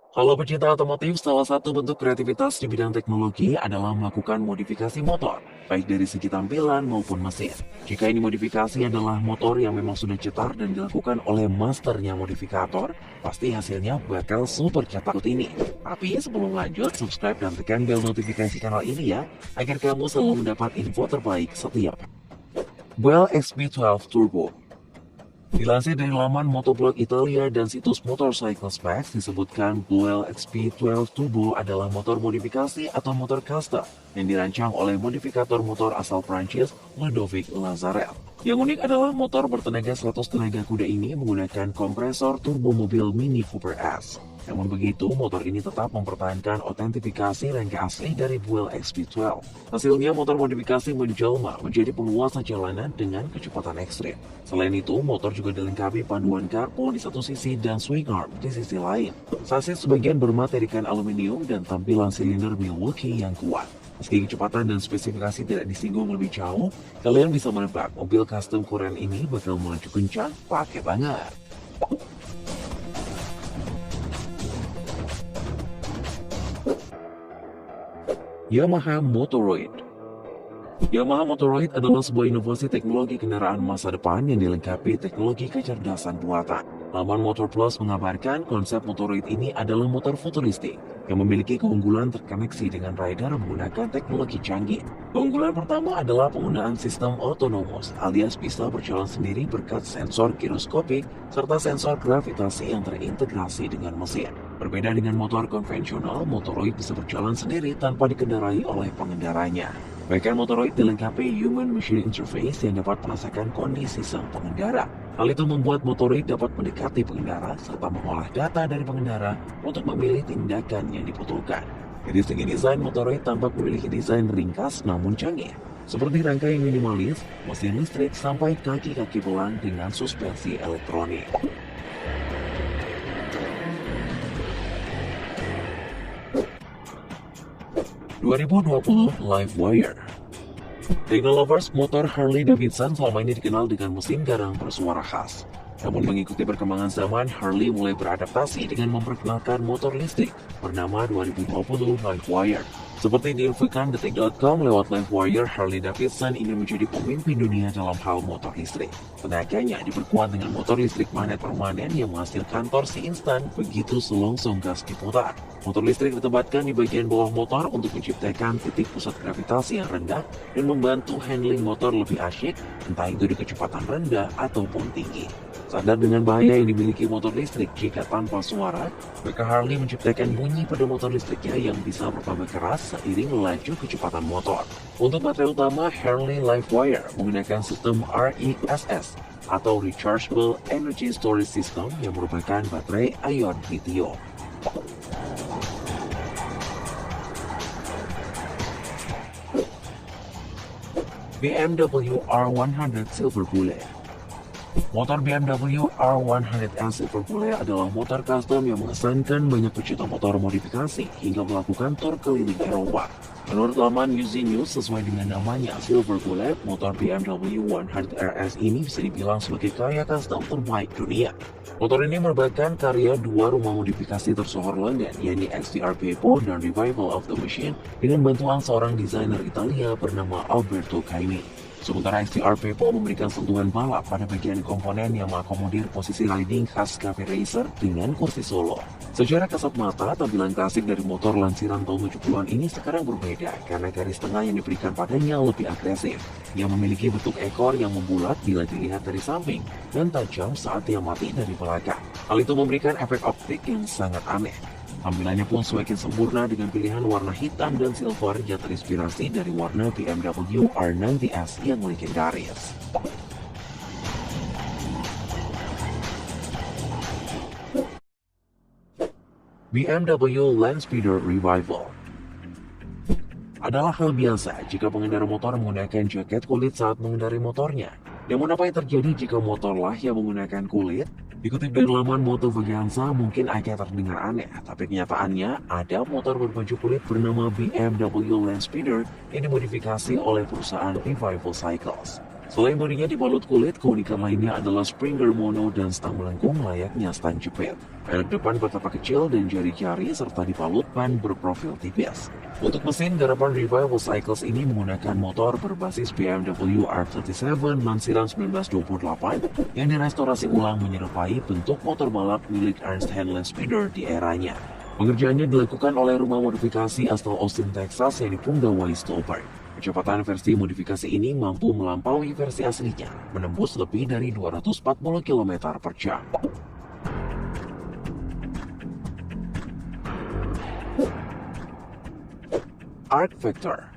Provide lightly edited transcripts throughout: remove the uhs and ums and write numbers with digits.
Kalau pecinta otomotif, salah satu bentuk kreativitas di bidang teknologi adalah melakukan modifikasi motor, baik dari segi tampilan maupun mesin. Jika ini modifikasi adalah motor yang memang sudah cetar dan dilakukan oleh masternya modifikator, pasti hasilnya bakal super cetar ini. Tapi sebelum lanjut, subscribe dan tekan bel notifikasi kanal ini ya, agar kamu selalu mendapat info terbaik setiap. Well XB12 Turbo. Dilansir dari laman Motoblog Italia dan situs Motorcycle Specs disebutkan Buell XP12 Turbo adalah motor modifikasi atau motor custom yang dirancang oleh modifikator motor asal Prancis Ludovic Lazaret. Yang unik adalah motor bertenaga 100 tenaga kuda ini menggunakan kompresor turbo mobil Mini Cooper S. Namun begitu, motor ini tetap mempertahankan otentifikasi rangka asli dari Buell XP12. Hasilnya, motor modifikasi menjelma menjadi penguasa jalanan dengan kecepatan ekstrim. Selain itu, motor juga dilengkapi panduan garpu di satu sisi dan swing arm di sisi lain. Sasis sebagian bermaterikan aluminium dan tampilan silinder Milwaukee yang kuat. Meski kecepatan dan spesifikasi tidak disinggung lebih jauh, kalian bisa menebak mobil custom keren ini bakal melaju kencang pakai banget. Yamaha Motoroid. Yamaha Motoroid adalah sebuah inovasi teknologi kendaraan masa depan yang dilengkapi teknologi kecerdasan buatan. Laman Motor Plus mengabarkan konsep Motoroid ini adalah motor futuristik yang memiliki keunggulan terkoneksi dengan rider menggunakan teknologi canggih. Keunggulan pertama adalah penggunaan sistem otonomous alias bisa berjalan sendiri berkat sensor giroskopik serta sensor gravitasi yang terintegrasi dengan mesin. Berbeda dengan motor konvensional, Motoroid bisa berjalan sendiri tanpa dikendarai oleh pengendaranya. Bahkan Motoroid dilengkapi Human Machine Interface yang dapat merasakan kondisi sang pengendara. Hal itu membuat Motoroid dapat mendekati pengendara serta mengolah data dari pengendara untuk memilih tindakan yang dibutuhkan. Dari segi desain, Motoroid tampak memiliki desain ringkas namun canggih. Seperti rangka yang minimalis, mesin listrik sampai kaki-kaki belang dengan suspensi elektronik. 2020 LiveWire. Technolovers motor Harley Davidson selama ini dikenal dengan mesin garang bersuara khas. Namun mengikuti perkembangan zaman, Harley mulai beradaptasi dengan memperkenalkan motor listrik bernama 2020 LiveWire. Seperti diinfokan detik.com lewat LiveWire, Harley Davidson ingin menjadi pemimpin dunia dalam hal motor listrik. Tenaganya diperkuat dengan motor listrik magnet permanen yang menghasilkan torsi instan begitu selongsong gas diputar. Motor listrik ditempatkan di bagian bawah motor untuk menciptakan titik pusat gravitasi yang rendah dan membantu handling motor lebih asyik, entah itu di kecepatan rendah ataupun tinggi. Sadar dengan bahaya yang dimiliki motor listrik jika tanpa suara, maka Harley menciptakan bunyi pada motor listriknya yang bisa bertambah keras seiring laju kecepatan motor. Untuk baterai utama, Harley LiveWire menggunakan sistem RESS atau Rechargeable Energy Storage System yang merupakan baterai ion lithium. BMW R100 Silver Bullet. Motor BMW R100S Silver Bullet adalah motor custom yang mengesankan banyak pecinta motor modifikasi hingga melakukan tur keliling Eropa. Menurut laman UZ News, sesuai dengan namanya Silver Bullet, motor BMW 100RS ini bisa dibilang sebagai karya custom terbaik dunia. Motor ini merupakan karya dua rumah modifikasi tersohor London, yaitu XTR Pepo dan Revival of the Machine, dengan bantuan seorang desainer Italia bernama Alberto Caimi. Sementara XTR Pepo memberikan sentuhan balap pada bagian komponen yang mengakomodir posisi riding khas cafe racer dengan kursi solo. Secara kasat mata, tampilan klasik dari motor lansiran tahun 70-an ini sekarang berbeda karena garis tengah yang diberikan padanya lebih agresif. Ia memiliki bentuk ekor yang membulat bila dilihat dari samping dan tajam saat ia mati dari belakang. Hal itu memberikan efek optik yang sangat aneh. Tampilannya pun semakin sempurna dengan pilihan warna hitam dan silver yang terinspirasi dari warna BMW R90S yang legendaris. BMW Landspeeder Revival adalah hal biasa jika pengendara motor menggunakan jaket kulit saat mengendarai motornya. Namun apa yang terjadi jika motorlah yang menggunakan kulit? Dikutip dari laman Moto Vaganza, mungkin agak terdengar aneh, tapi kenyataannya ada motor berbaju kulit bernama BMW Landspeeder yang dimodifikasi oleh perusahaan Revival Cycles. Selain bodinya dibalut kulit, keunikan lainnya adalah Springer mono dan stang melengkung layaknya stang jepit. Pelek depan betapa kecil dan jari-jari serta dibalut ban berprofil tipis. Untuk mesin, garapan Revival Cycles ini menggunakan motor berbasis BMW R37 lansiran 1928 yang direstorasi ulang menyerupai bentuk motor balap milik Ernst Heinlein Speeder di eranya. Pengerjaannya dilakukan oleh rumah modifikasi asal Austin, Texas yang dipunggawahi Stolberg. Kecepatan versi modifikasi ini mampu melampaui versi aslinya, menembus lebih dari 240 km per jam. Arc Vector.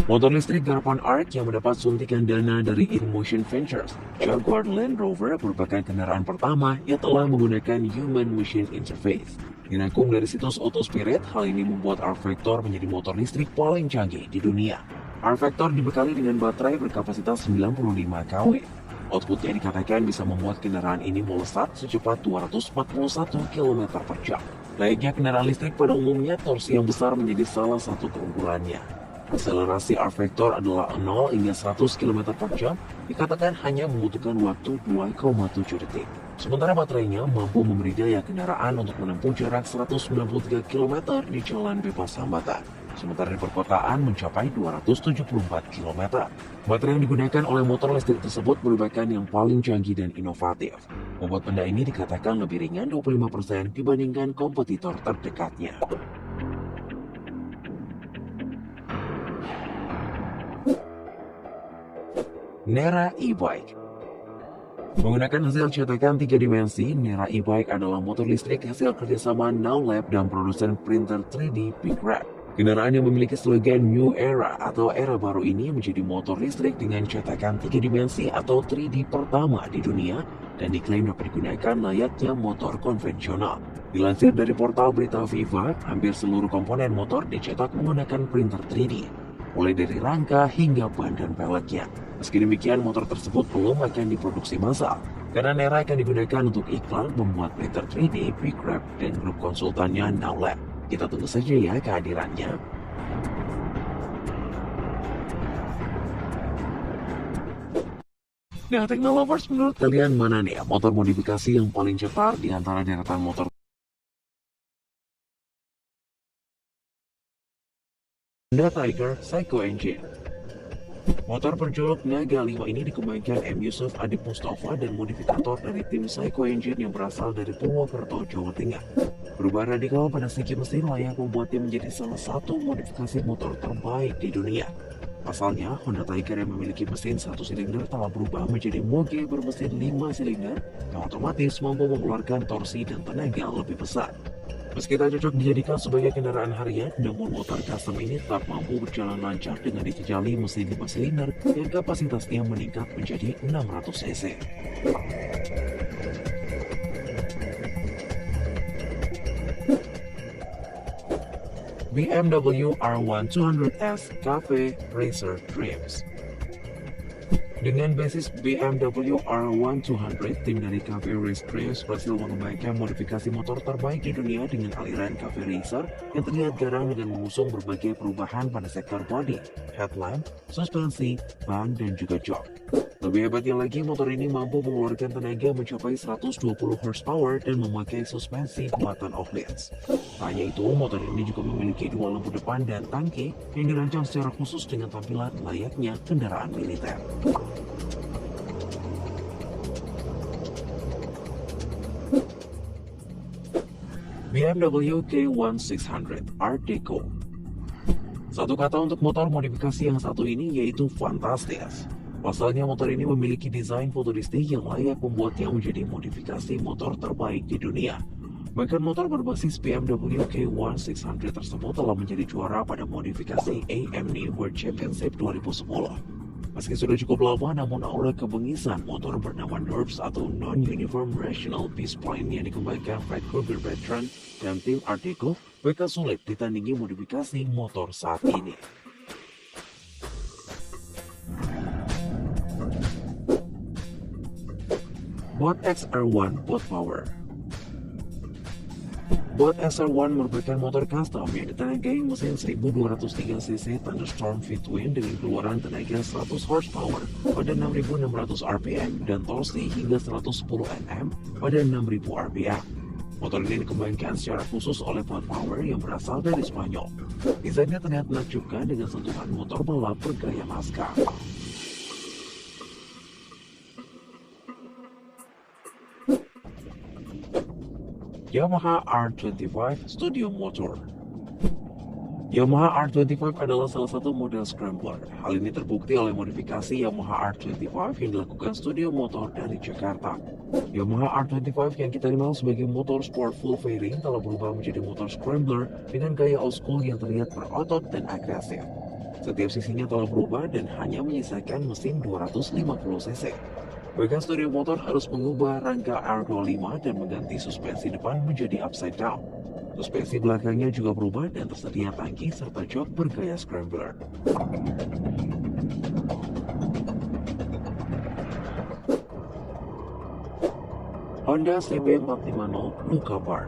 Motor listrik garapan Arc yang mendapat suntikan dana dari InMotion Ventures, Jaguar Land Rover merupakan kendaraan pertama yang telah menggunakan Human Machine Interface. Dirangkum dari situs Autospirit, hal ini membuat Arc Vector menjadi motor listrik paling canggih di dunia. Arc Vector dibekali dengan baterai berkapasitas 95 kW. Outputnya dikatakan bisa membuat kendaraan ini melesat secepat 241 km per jam. Layaknya kendaraan listrik pada umumnya, torsi yang besar menjadi salah satu keunggulannya. Akselerasi Arc Vector adalah 0 hingga 100 km per jam, dikatakan hanya membutuhkan waktu 2,7 detik. Sementara baterainya mampu memberi daya kendaraan untuk menempuh jarak 193 km di jalan bebas hambatan. Sementara di perkotaan mencapai 274 km. Baterai yang digunakan oleh motor listrik tersebut merupakan yang paling canggih dan inovatif. Bobot benda ini dikatakan lebih ringan 25% dibandingkan kompetitor terdekatnya. Nera e-bike. Menggunakan hasil cetakan 3 dimensi, Nera e-bike adalah motor listrik hasil kerjasama Now Lab dan produsen printer 3D BigRap. Kendaraan yang memiliki slogan New Era atau era baru ini menjadi motor listrik dengan cetakan 3 dimensi atau 3D pertama di dunia dan diklaim dapat digunakan layaknya motor konvensional. Dilansir dari portal berita Viva, hampir seluruh komponen motor dicetak menggunakan printer 3D, mulai dari rangka hingga ban dan peleknya. Meski demikian, motor tersebut belum akan diproduksi massal, karena Nera akan digunakan untuk iklan membuat printer 3D BigRap dan grup konsultannya Now Lab. Kita tunggu saja ya kehadirannya. Nah, Teknolovers, menurut kalian mana nih motor modifikasi yang paling cepat di antara deretan motor Honda Tiger Psycho Engine? Motor berjuluk Naga 5 ini dikembangkan M. Yusuf Adib Mustafa dan modifikator dari tim Psycho Engine yang berasal dari Purwokerto, Jawa Tengah. Perubahan radikal pada segi mesin layak membuatnya menjadi salah satu modifikasi motor terbaik di dunia. Pasalnya, Honda Tiger yang memiliki mesin 1 silinder telah berubah menjadi moge bermesin 5 silinder yang otomatis mampu mengeluarkan torsi dan tenaga lebih besar. Meski tak cocok dijadikan sebagai kendaraan harian, namun motor custom ini tetap mampu berjalan lancar dengan dijajali mesin 5 silinder yang kapasitasnya meningkat menjadi 600 cc. BMW R1200S Cafe Racer Dreams. Dengan basis BMW R1200, tim dari Cafe Race Dreams berhasil mengembangkan modifikasi motor terbaik di dunia dengan aliran Cafe Racer yang terlihat garang dengan mengusung berbagai perubahan pada sektor body, headlamp, suspensi, ban, dan juga jok. Lebih hebatnya lagi, motor ini mampu mengeluarkan tenaga mencapai 120 horsepower dan memakai suspensi buatan Ohlins. Hanya itu, motor ini juga memiliki 2 lampu depan dan tangki yang dirancang secara khusus dengan tampilan layaknya kendaraan militer. BMW K1600 Art Deco. Satu kata untuk motor modifikasi yang satu ini yaitu fantastis. Pasalnya motor ini memiliki desain futuristik yang layak membuatnya menjadi modifikasi motor terbaik di dunia. Bahkan motor berbasis BMW K1600 tersebut telah menjadi juara pada modifikasi AMD World Championship 2010. Meski sudah cukup lama, namun aura kebengisan motor bernama NURBS atau Non-Uniform Rational Peace Point yang dikembangkan Fred Krueger Veteran dan tim Art Deco bakal sulit ditandingi modifikasi motor saat ini. Bot XR1 Bot Power. Bot SR1 merupakan motor custom yang ditenagai mesin 1203 cc Thunderstorm V-twin dengan keluaran tenaga 100 horsepower pada 6.600 rpm dan torsi hingga 110 Nm pada 6.000 rpm. Motor ini dikembangkan secara khusus oleh Bot Power yang berasal dari Spanyol. Desainnya terlihat menakjubkan dengan sentuhan motor balap bergaya NASCAR. Yamaha R25 Studio Motor. Yamaha R25 adalah salah satu model scrambler. Hal ini terbukti oleh modifikasi Yamaha R25 yang dilakukan studio motor dari Jakarta. Yamaha R25 yang kita kenal sebagai motor sport full fairing telah berubah menjadi motor scrambler dengan gaya old school yang terlihat berotot dan agresif. Setiap sisinya telah berubah dan hanya menyisakan mesin 250 cc. Bagian studio motor harus mengubah rangka R25 dan mengganti suspensi depan menjadi upside down. Suspensi belakangnya juga berubah dan tersedia tangki serta jok bergaya scrambler. Honda CB450 Luca Bar.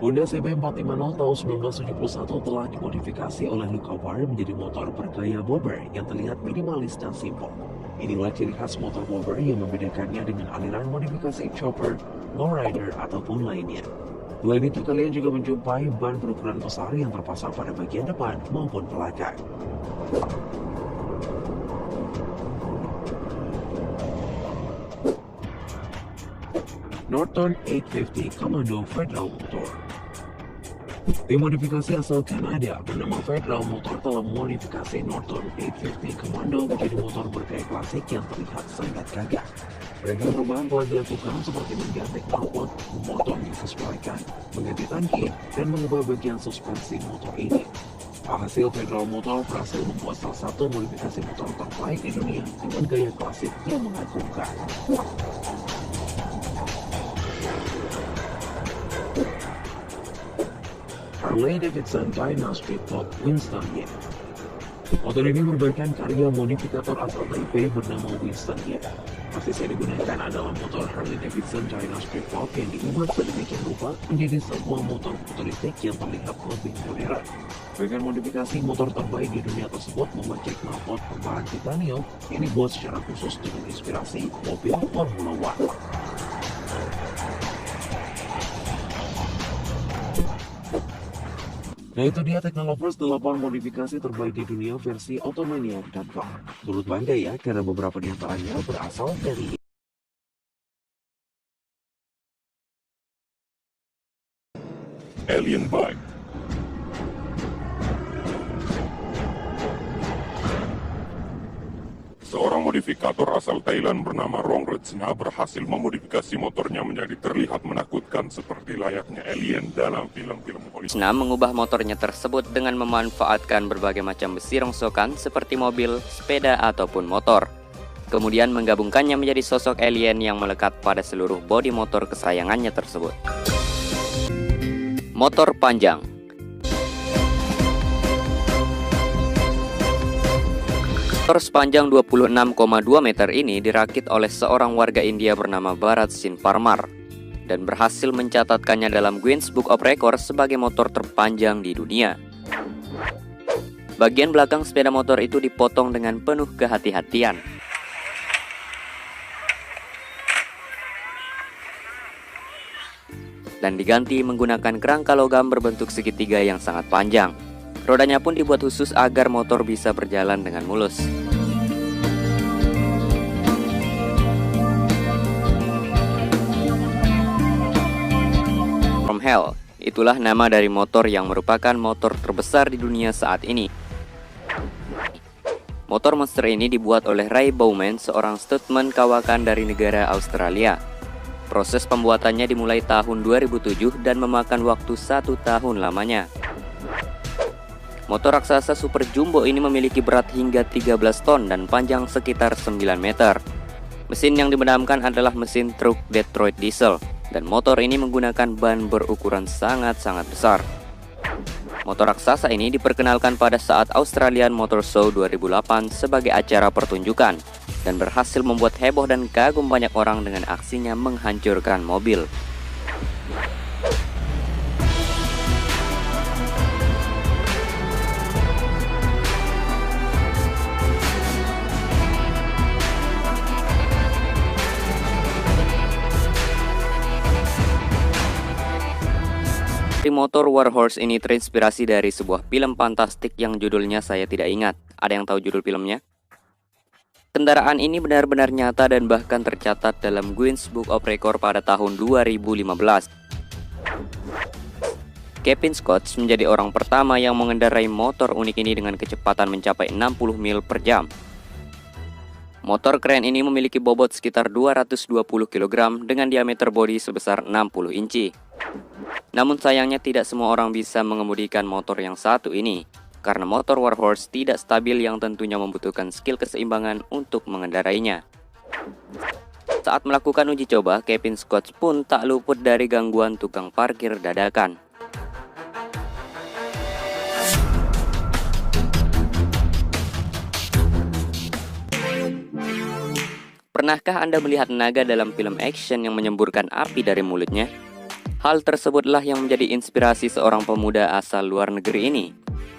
Honda CB450 tahun 1971 telah dimodifikasi oleh Luca Bar menjadi motor bergaya bobber yang terlihat minimalis dan simpel. Inilah ciri khas motor bobber yang membedakannya dengan aliran modifikasi chopper, lowrider, ataupun lainnya. Selain itu, kalian juga menjumpai ban berukuran besar yang terpasang pada bagian depan maupun belakang. Norton 850 Commando Federal Motor. Tim modifikasi asal Kanada bernama Federal Motor telah memodifikasi Norton 850 Commando menjadi motor bergaya klasik yang terlihat sangat gagah. Beragam perubahan telah dilakukan seperti mengganti knalpot, memotong disesuaikan, mengganti tangki, dan mengubah bagian suspensi motor ini. Alhasil, Federal Motor berhasil membuat salah satu modifikasi motor terbaik di dunia dengan gaya klasik yang mengagumkan. Harley-Davidson Dynasty Top Winston Yip. Motor ini merupakan karya modifikator asal Taipei bernama Winston Yip. Basis yang digunakan adalah motor Harley-Davidson Dynasty Top yang diubah sedemikian rupa menjadi sebuah motor futuristik yang terlihat lebih modern. Bagian modifikasi motor terbaik di dunia tersebut memakai knalpot berbahan titanium yang dibuat secara khusus dengan inspirasi mobil Formula One. Nah, itu dia Technolovers 8 modifikasi terbaik di dunia versi Automania.com. Turut bangga ya karena beberapa di antaranya berasal dari Alien Bike. Seorang modifikator asal Thailand bernama Rong Retsna berhasil memodifikasi motornya menjadi terlihat menakutkan seperti layaknya alien dalam film-film Hollywood. Retsna mengubah motornya tersebut dengan memanfaatkan berbagai macam besi rongsokan seperti mobil, sepeda, ataupun motor. Kemudian menggabungkannya menjadi sosok alien yang melekat pada seluruh bodi motor kesayangannya tersebut. Motor panjang. Motor sepanjang 26,2 meter ini dirakit oleh seorang warga India bernama Bharat Singh Parmar dan berhasil mencatatkannya dalam Guinness Book of Records sebagai motor terpanjang di dunia. Bagian belakang sepeda motor itu dipotong dengan penuh kehati-hatian. Dan diganti menggunakan kerangka logam berbentuk segitiga yang sangat panjang. Rodanya pun dibuat khusus agar motor bisa berjalan dengan mulus. From Hell, itulah nama dari motor yang merupakan motor terbesar di dunia saat ini. Motor monster ini dibuat oleh Ray Bowman, seorang stuntman kawakan dari negara Australia. Proses pembuatannya dimulai tahun 2007 dan memakan waktu 1 tahun lamanya. Motor raksasa Super Jumbo ini memiliki berat hingga 13 ton dan panjang sekitar 9 meter. Mesin yang dibenamkan adalah mesin truk Detroit diesel, dan motor ini menggunakan ban berukuran sangat-sangat besar. Motor raksasa ini diperkenalkan pada saat Australian Motor Show 2008 sebagai acara pertunjukan, dan berhasil membuat heboh dan kagum banyak orang dengan aksinya menghancurkan mobil. Si motor Warhorse ini terinspirasi dari sebuah film fantastik yang judulnya saya tidak ingat. Ada yang tahu judul filmnya? Kendaraan ini benar-benar nyata dan bahkan tercatat dalam Guinness Book of Record pada tahun 2015. Kevin Scott menjadi orang pertama yang mengendarai motor unik ini dengan kecepatan mencapai 60 mil per jam. Motor keren ini memiliki bobot sekitar 220 kg dengan diameter bodi sebesar 60 inci. Namun sayangnya tidak semua orang bisa mengemudikan motor yang satu ini, karena motor Warhorse tidak stabil yang tentunya membutuhkan skill keseimbangan untuk mengendarainya. Saat melakukan uji coba, Kevin Scott pun tak luput dari gangguan tukang parkir dadakan. Pernahkah Anda melihat naga dalam film action yang menyemburkan api dari mulutnya? Hal tersebutlah yang menjadi inspirasi seorang pemuda asal luar negeri ini.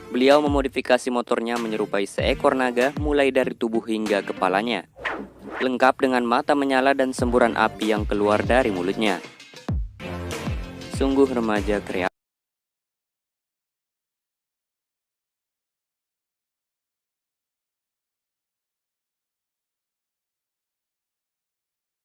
Beliau memodifikasi motornya menyerupai seekor naga mulai dari tubuh hingga kepalanya, lengkap dengan mata menyala dan semburan api yang keluar dari mulutnya. Sungguh remaja kreatif.